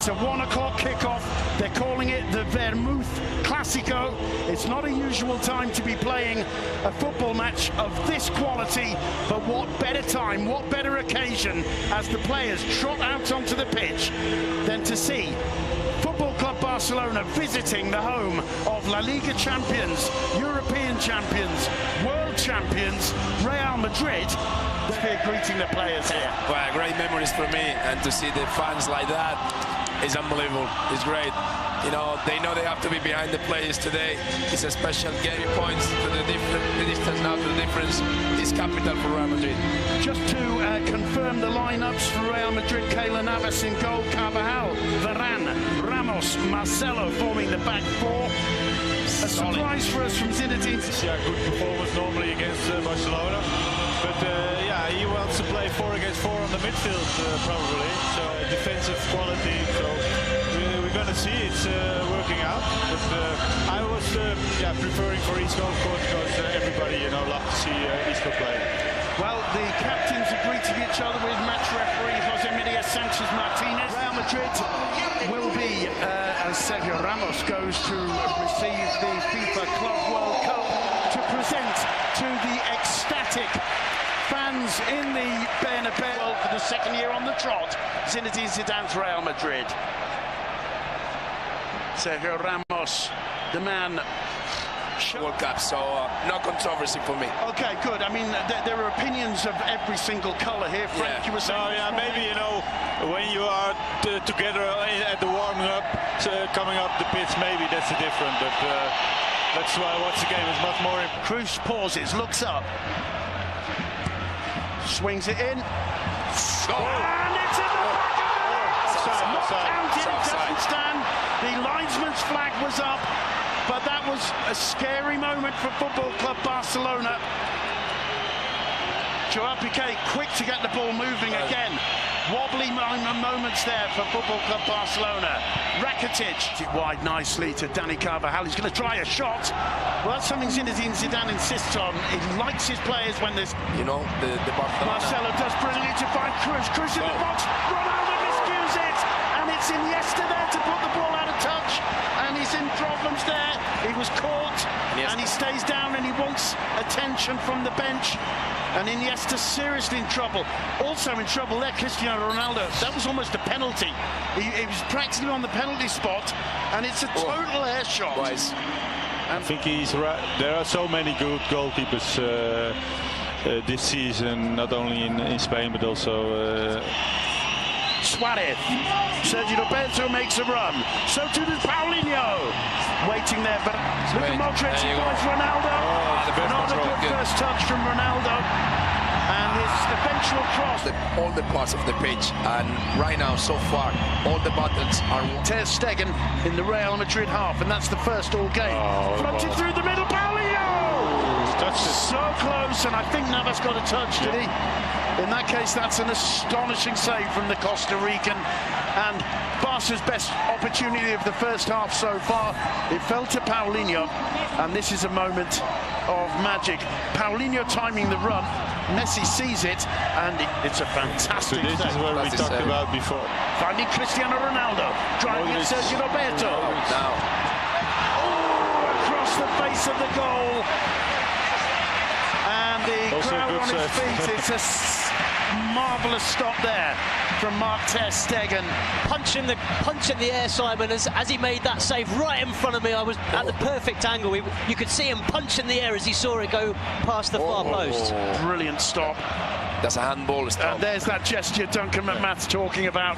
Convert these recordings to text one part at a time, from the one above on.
It's a 1 o'clock kickoff. They're calling it the Vermouth Classico. It's not a usual time to be playing a football match of this quality, but what better time, what better occasion as the players trot out onto the pitch than to see Football Club Barcelona visiting the home of La Liga champions, European champions, world champions, Real Madrid. They're greeting the players here. Well, great memories for me, and to see the fans like that is unbelievable. It's great. You know they have to be behind the players today. It's a special game. Points to the distance now to the difference is capital for Real Madrid. Just to confirm the lineups for Real Madrid: Keylor Navas in goal, Carvajal, Varane, Ramos, Marcelo forming the back four. A surprise for us from Zinedine. Yeah, good performance normally against Barcelona, but yeah, he wants to play 4 against 4 on the midfield probably. So defensive quality. So we're gonna see it's working out. But I was preferring for Isco, of course, because everybody love to see Isco play. Well, the captains are greeting each other with match referee Jose Maria Sanchez Martinez. Real Madrid will be, as Sergio Ramos goes to receive the FIFA Club World Cup to present to the ecstatic fans in the Bernabeu for the second year on the trot. Zinedine Zidane's Real Madrid. Sergio Ramos, the man. World Cup, so no controversy for me. Okay, good. I mean, there are opinions of every single colour here. Frank, you were saying. Oh, yeah, maybe when you are together at the warming up, coming up the pitch, maybe that's the difference. But that's why I watch the game. It's much more. Cruz pauses, looks up, swings it in, and it's in the back of the net. Not counted, doesn't stand. The linesman's flag was up. But that was a scary moment for Football Club Barcelona. Joao Piqué quick to get the ball moving again. Wobbly moments there for Football Club Barcelona. Rakitic it wide nicely to Dani Carvajal. He's going to try a shot. Well, that's something Zinedine Zidane insists on. He likes his players when there's... the Barcelona. Marcelo does brilliantly to find Cruz. Cruz in the box. Ronaldo miscues it. And it's Iniesta there to put the ball out of touch. And he's in problems there. He was caught, and he stays down, and he wants attention from the bench. And Iniesta seriously in trouble. Also in trouble there, Cristiano Ronaldo. That was almost a penalty. He was practically on the penalty spot, and it's a total air shot. I think he's right. There are so many good goalkeepers this season, not only in Spain, but also... Suarez. Sergio Roberto makes a run. So too does Paulinho. Waiting there, but look at Modric finds Ronaldo. Not a good first touch from Ronaldo. And his eventual cross. All the parts of the pitch, and right now, so far, all the buttons are... Ter Stegen in the Real Madrid half, and that's the first all game. Floated through the middle, Paulinho! So close, and I think Navas got a touch, did he? In that case, that's an astonishing save from the Costa Rican. And Barca's best opportunity of the first half so far, it fell to Paulinho. And this is a moment of magic. Paulinho timing the run. Messi sees it, and it's a fantastic save. This is what we talked about before. Finding Cristiano Ronaldo, driving at Sergio Roberto. Across the face of the goal. And the crowd on his feet. It's a marvellous stop there from Mark Ter Stegen. Punch in the air, Simon, as he made that save right in front of me. I was at the perfect angle. You could see him punch in the air as he saw it go past the far post. Brilliant stop. That's a handball stop. And there's that gesture Duncan McMath's talking about.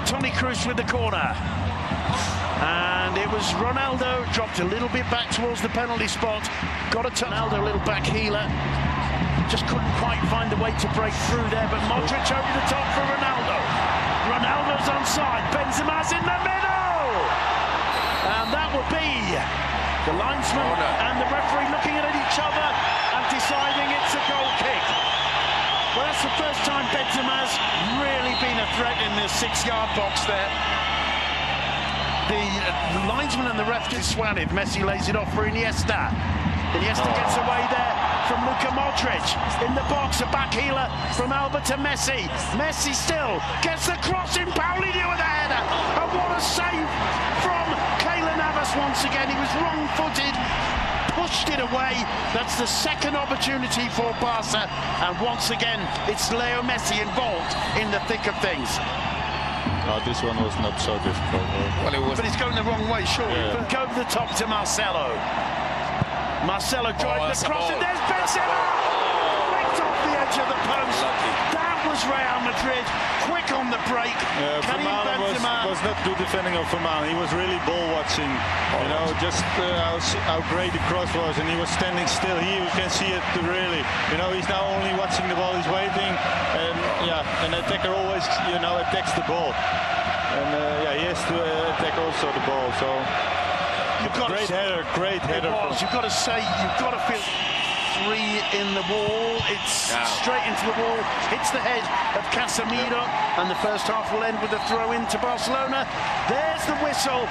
Toni Kroos with the corner. And it was Ronaldo, dropped a little bit back towards the penalty spot. Got a touch. Ronaldo, a little back healer. Just couldn't quite find the way to break through there, but Modric over the top for Ronaldo. Ronaldo's onside, Benzema's in the middle! And that would be the linesman and the referee looking at each other and deciding it's a goal kick. Well, that's the first time Benzema's really been a threat in the 6-yard box there. The linesman and the ref is Suarez. Messi lays it off for Iniesta. Iniesta gets away there from Luka Modric. In the box, a back healer from Alba to Messi. Messi still gets the cross in. Paulinho with a header. once again he was wrong-footed, pushed it away. That's the second opportunity for Barca, and once again it's Leo Messi involved in the thick of things. This one was not so difficult. Well, it was. But it's going the wrong way, surely. Yeah. But go to the top to Marcelo. Marcelo drives the cross, and there's Benzema! Flicked off the edge of the post. Lucky. That was Real Madrid, quick on the break. Karim Benzema was not good defending of Vermaelen. He was really ball watching. You know, just how great the cross was, and he was standing still. Here you can see it really. You know, he's now only watching the ball. He's waiting, and yeah, an attacker always, you know, attacks the ball, and yeah, he has to attack also the ball. So great header. You've got to say, you've got to feel. Three in the wall, it's straight into the wall, hits the head of Casemiro, and the first half will end with a throw in to Barcelona. There's the whistle.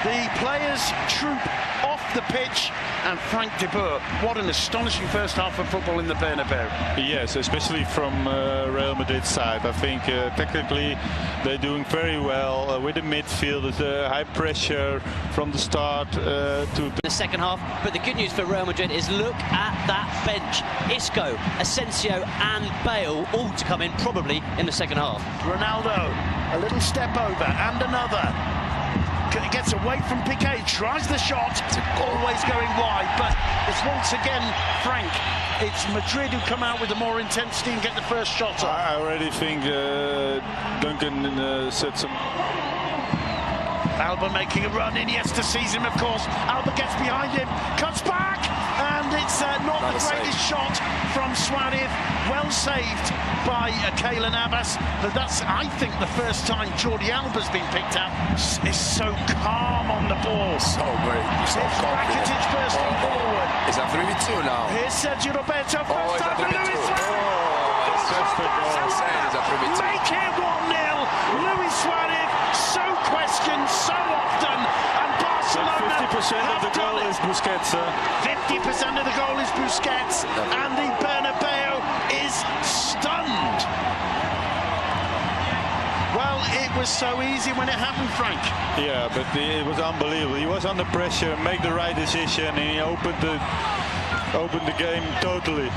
The players troop off the pitch, and Frank de Boer, what an astonishing first half of football in the Bernabeu. Yes, especially from Real Madrid's side. I think technically they're doing very well with the midfield, high pressure from the start to the second half. But the good news for Real Madrid is look at that bench. Isco, Asensio and Bale all to come in probably in the second half. Ronaldo, a little step over and another. Gets away from Piqué, tries the shot, always going wide, but it's once again, Frank, it's Madrid who come out with the more intensity and get the first shot off. I already think Duncan said some. Alba making a run, Iniesta sees him, of course. Alba gets behind him, cuts back, and it's not the greatest shot from Suarez. Well saved by Keylor Navas, but that's, I think, the first time Jordi Alba's been picked out. Is so calm on the ball. So great. So confident. Rakitic bursting forward. It's a 3v2 now. Here's Sergio Roberto, first it's a time for 3v2. Luis Suarez. That's the goal. It's a 3v2. Make it 1-0. Luis Suarez, so questioned so often, and Barcelona 50% of the goal is Busquets. 50% of the goal is Busquets, and the Bernabeu is stunned. Well, it was so easy when it happened, Frank. Yeah, but it was unbelievable. He was under pressure, make the right decision, and he opened the game totally.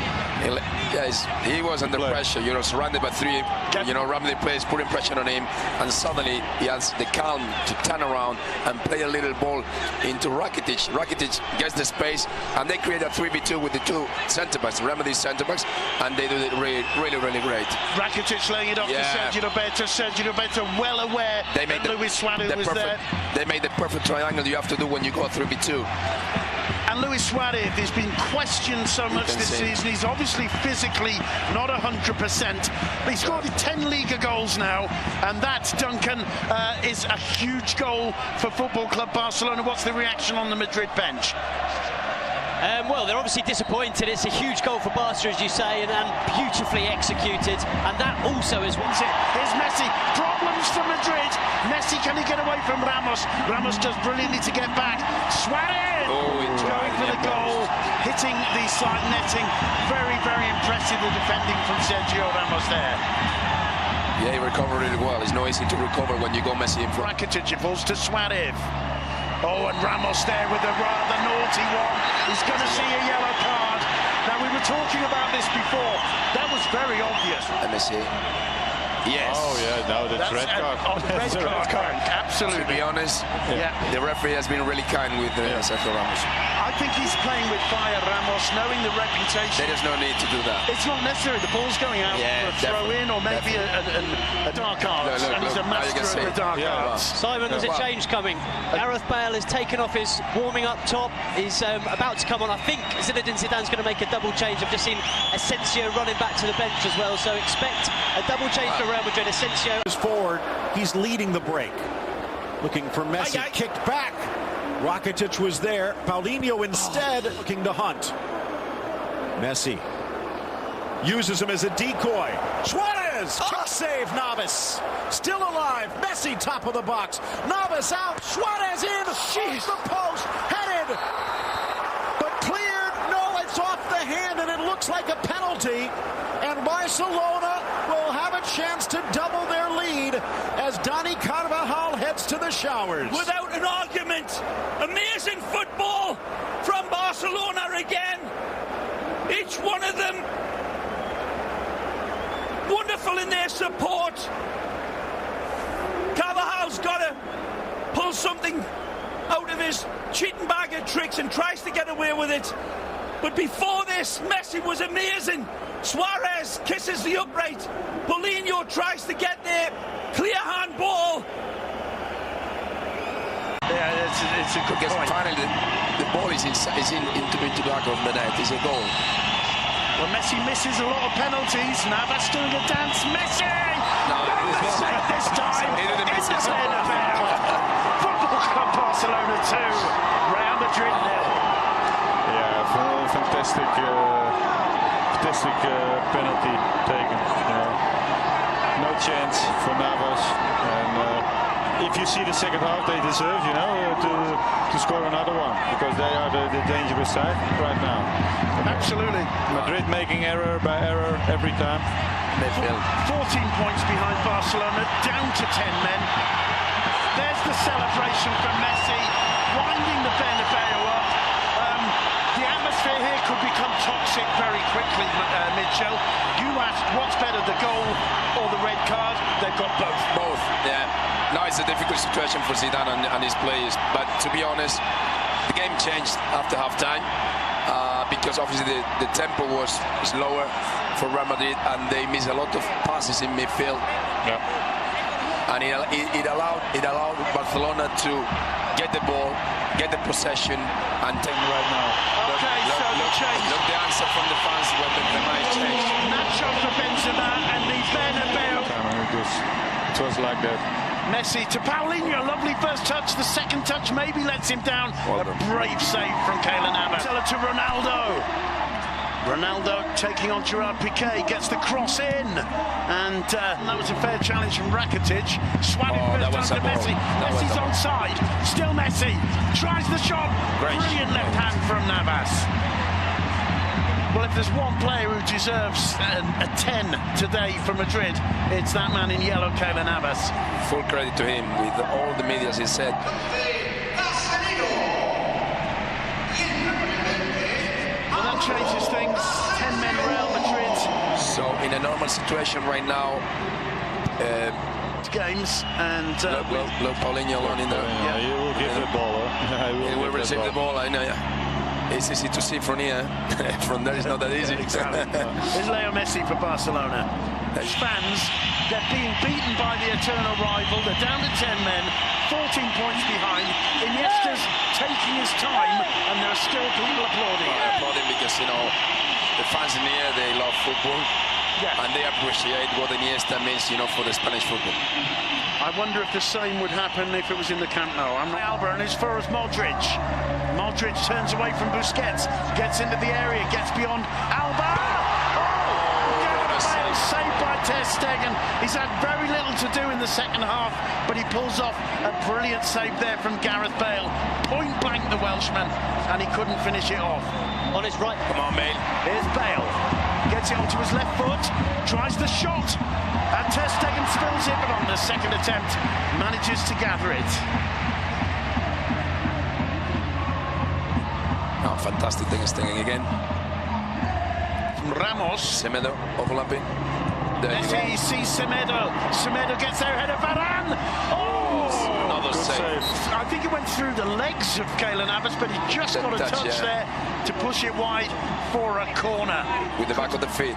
Yes, he was under pressure, you know, surrounded by three, you know, Real Madrid players putting pressure on him, and suddenly he has the calm to turn around and play a little ball into Rakitic. Rakitic gets the space, and they create a 3v2 with the two centre-backs, Real Madrid centre-backs, and they do it really, really great. Rakitic laying it off to Sergio Roberto. Sergio Roberto well aware that Luis Suarez was there. They made the perfect triangle you have to do when you go 3v2. And Luis Suarez has been questioned so much this season. He's obviously physically not 100%, but he's scored 10 Liga goals now, and that, Duncan, is a huge goal for Football Club Barcelona. What's the reaction on the Madrid bench? Well, they're obviously disappointed. It's a huge goal for Barca, as you say, and beautifully executed. And that also is what's it. Here's Messi. Problems for Madrid. Messi, can he get away from Ramos? Ramos does brilliantly to get back. Suarez going for the goal, hitting the side netting. Very, very impressive, the defending from Sergio Ramos there. Yeah, he recovered really well. It's not easy to recover when you go Messi in front. Rakitic falls to Suarez. Oh, and Ramos there with a rather naughty one. He's going to see a yellow card. Now, we were talking about this before. That was very obvious. Let me see. Yes. Oh, yeah, now that's red card. Red card, absolutely. To be honest, the referee has been really kind with Sergio Ramos. I think he's playing with fire, Ramos, knowing the reputation. There is no need to do that. It's not necessary. The ball's going out for a throw-in or maybe a dark arts. And he's a master of the dark arts. Simon, there's a change coming. Gareth Bale has taken off his warming up top. He's about to come on. I think Zinedine Zidane's going to make a double change. I've just seen Asensio running back to the bench as well, so expect a double change for Real Madrid. Asensio is forward. He's leading the break. Looking for Messi. Kicked back. Rakitic was there. Paulinho instead looking to hunt. Messi uses him as a decoy. Suarez! Kick save, Navas. Still alive. Messi top of the box. Navas out. Suarez in. Off the post. Headed. But cleared. No, it's off the hand, and it looks like a penalty. And Barcelona will have a chance to double their lead as Dani Carvajal heads to the showers. Without an argument. Amazing football from Barcelona again. Each one of them wonderful in their support. Carvajal's got to pull something out of his cheating bag of tricks and tries to get away with it. But before this, Messi was amazing. Suarez kisses the upright. Paulinho tries to get there. Clear handball. Yeah, it's a good point. Finally, the ball is into the back of the net. It's a goal. Well, Messi misses a lot of penalties. Navas doing a dance. Messi! No, this time, it's a Bernabeu. Football Club Barcelona 2, Real Madrid 0. Yeah, fantastic penalty taken. No chance for Navas. And if you see the second half, they deserve, to score another one, because they are the dangerous side right now. Absolutely. Madrid making error by error every time. 14 points behind Barcelona, down to 10 men. There's the celebration from Messi, winding the Bernabeu up. The atmosphere here could become toxic very quickly, Mitchell. You asked what's better, the goal or the red card? They've got both. Both, yeah. Now it's a difficult situation for Zidane and his players. But to be honest, the game changed after half-time. Because obviously the tempo was lower for Real Madrid, and they missed a lot of passes in midfield. Yeah. And it allowed Barcelona to get the ball, get the possession, and take right now. Okay, Look the answer from the fans when the match changed. Nacho for Benzema and the Bernabeu. It was like that. Messi to Paulinho, lovely first touch. The second touch maybe lets him down. A brave save from Kylian Navas. To Ronaldo. Ronaldo taking on Gerard Piqué, gets the cross in, and that was a fair challenge from Rakitic. Suarez first time to Messi. Messi's onside. Still Messi tries the shot. Brilliant left hand from Navas. Well, if there's one player who deserves a 10 today for Madrid, it's that man in yellow, Kylian Navas. Full credit to him with all the media, as he said. Well, that changes things. 10 men Real Madrid. So in a normal situation right now, games and look Paulinho alone in there. Yeah, he will give the ball. He will receive the ball. I know. Yeah. It's easy to see from here. From there, it's not that easy. Exactly. Here's Leo Messi for Barcelona. As fans, they're being beaten by the eternal rival. They're down to 10 men, 14 points behind. Iniesta's taking his time, and there are still people applauding. Applauding because, the fans in here, they love football. Yeah. And they appreciate what Iniesta means, for the Spanish football. I wonder if the same would happen if it was in the Camp Nou. Alba, and as far as Modric. Modric turns away from Busquets, gets into the area, gets beyond Alba. Saved by Ter Stegen. He's had very little to do in the second half, but he pulls off a brilliant save there from Gareth Bale. Point blank the Welshman, and he couldn't finish it off. On his right. Come on, Bale. Here's Bale. Gets it onto his left foot, tries the shot, and Ter Stegen spills it, but on the second attempt, manages to gather it. Oh, fantastic thing is thinking again. Ramos. Semedo overlapping. Messi sees Semedo. Semedo gets there ahead of Varane. Oh! Another save. I think it went through the legs of Kylian Navas, but he just got a touch there to push it wide for a corner. With the back of the feet.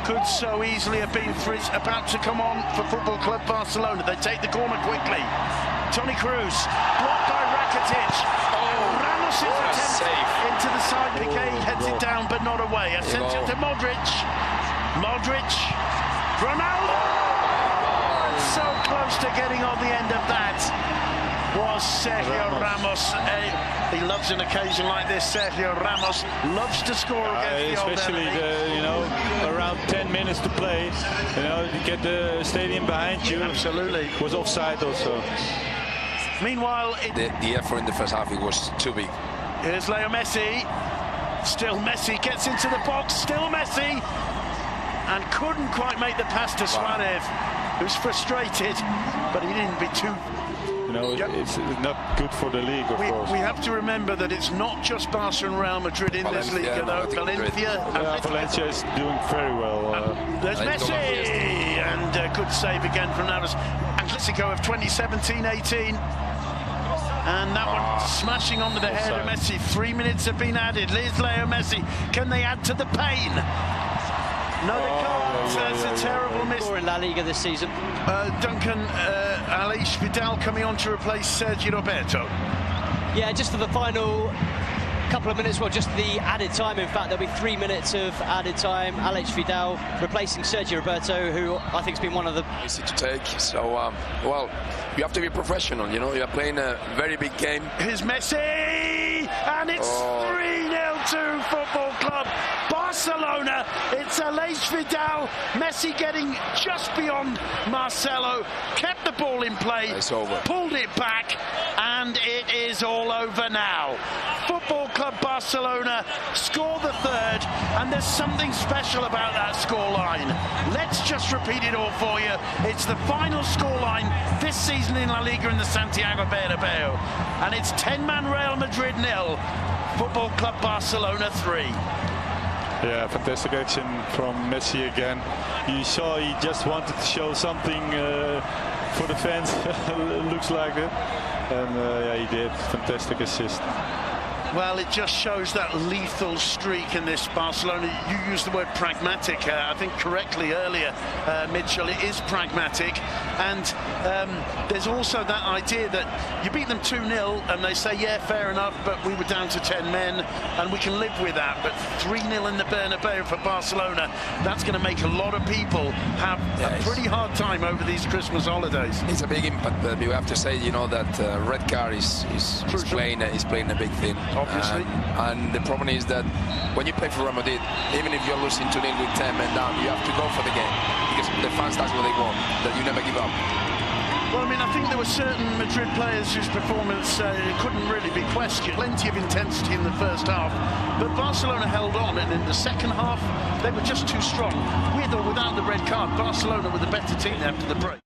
Could so easily have been Fritz about to come on for Football Club Barcelona. They take the corner quickly. Toni Kroos, blocked by Rakitic. Ramos' attempt into the side. Piqué heads it down, but not away. A sent it to Modric. Modric. Ronaldo! So close to getting on the end of that was Sergio Ramos. He loves an occasion like this. Sergio Ramos loves to score against the especially old around 10 minutes to play. You get the stadium behind you. Absolutely. Was offside also. Meanwhile, the effort in the first half, it was too big. Here's Leo Messi. Still Messi gets into the box. Still Messi. And couldn't quite make the pass to Suarez, who's frustrated, but he didn't be too You know, it's not good for the league, of course. We have to remember that it's not just Barca and Real Madrid in this league, though. Valencia is doing very well. There's Messi, and good save again from Navas. Atletico of 2017-18. And that one smashing onto the head of Messi. 3 minutes have been added. Here's Leo Messi. Can they add to the pain? No, they can't. That's a terrible miss. In La Liga this season. Duncan, Aleix Vidal coming on to replace Sergio Roberto. Yeah, just for the final couple of minutes, well, just the added time. In fact, there'll be 3 minutes of added time. Aleix Vidal replacing Sergio Roberto, who I think has been one of the... Easy to take. So, well, you have to be professional, you know. You're playing a very big game. Here's Messi, and it's 3-0 to Football Club Barcelona. It's Aleix Vidal. Messi getting just beyond Marcelo, kept the ball in play, it's over. Pulled it back, and it is all over now. Football Club Barcelona score the third, and there's something special about that scoreline. Let's just repeat it all for you. It's the final scoreline this season in La Liga in the Santiago Bernabeu, and it's 10-man Real Madrid 0, Football Club Barcelona 3. Yeah, fantastic action from Messi again. You saw he just wanted to show something for the fans. Looks like it, and yeah, he did. Fantastic assist. Well, it just shows that lethal streak in this Barcelona. You used the word pragmatic, I think correctly earlier, Mitchell. It is pragmatic. And there's also that idea that you beat them 2-0 and they say, yeah, fair enough, but we were down to 10 men and we can live with that. But 3-0 in the Bernabeu for Barcelona, that's going to make a lot of people have a pretty hard time over these Christmas holidays. It's a big impact, but you have to say, you know, that red card is playing a big thing. Obviously. And the problem is that when you play for Real Madrid, even if you're losing 2-0 with 10 men down, you have to go for the game because the fans, that's what they want, that you never give up. Well, I mean, I think there were certain Madrid players whose performance couldn't really be questioned. Plenty of intensity in the first half, but Barcelona held on, and in the second half, they were just too strong. With or without the red card, Barcelona were the better team after the break.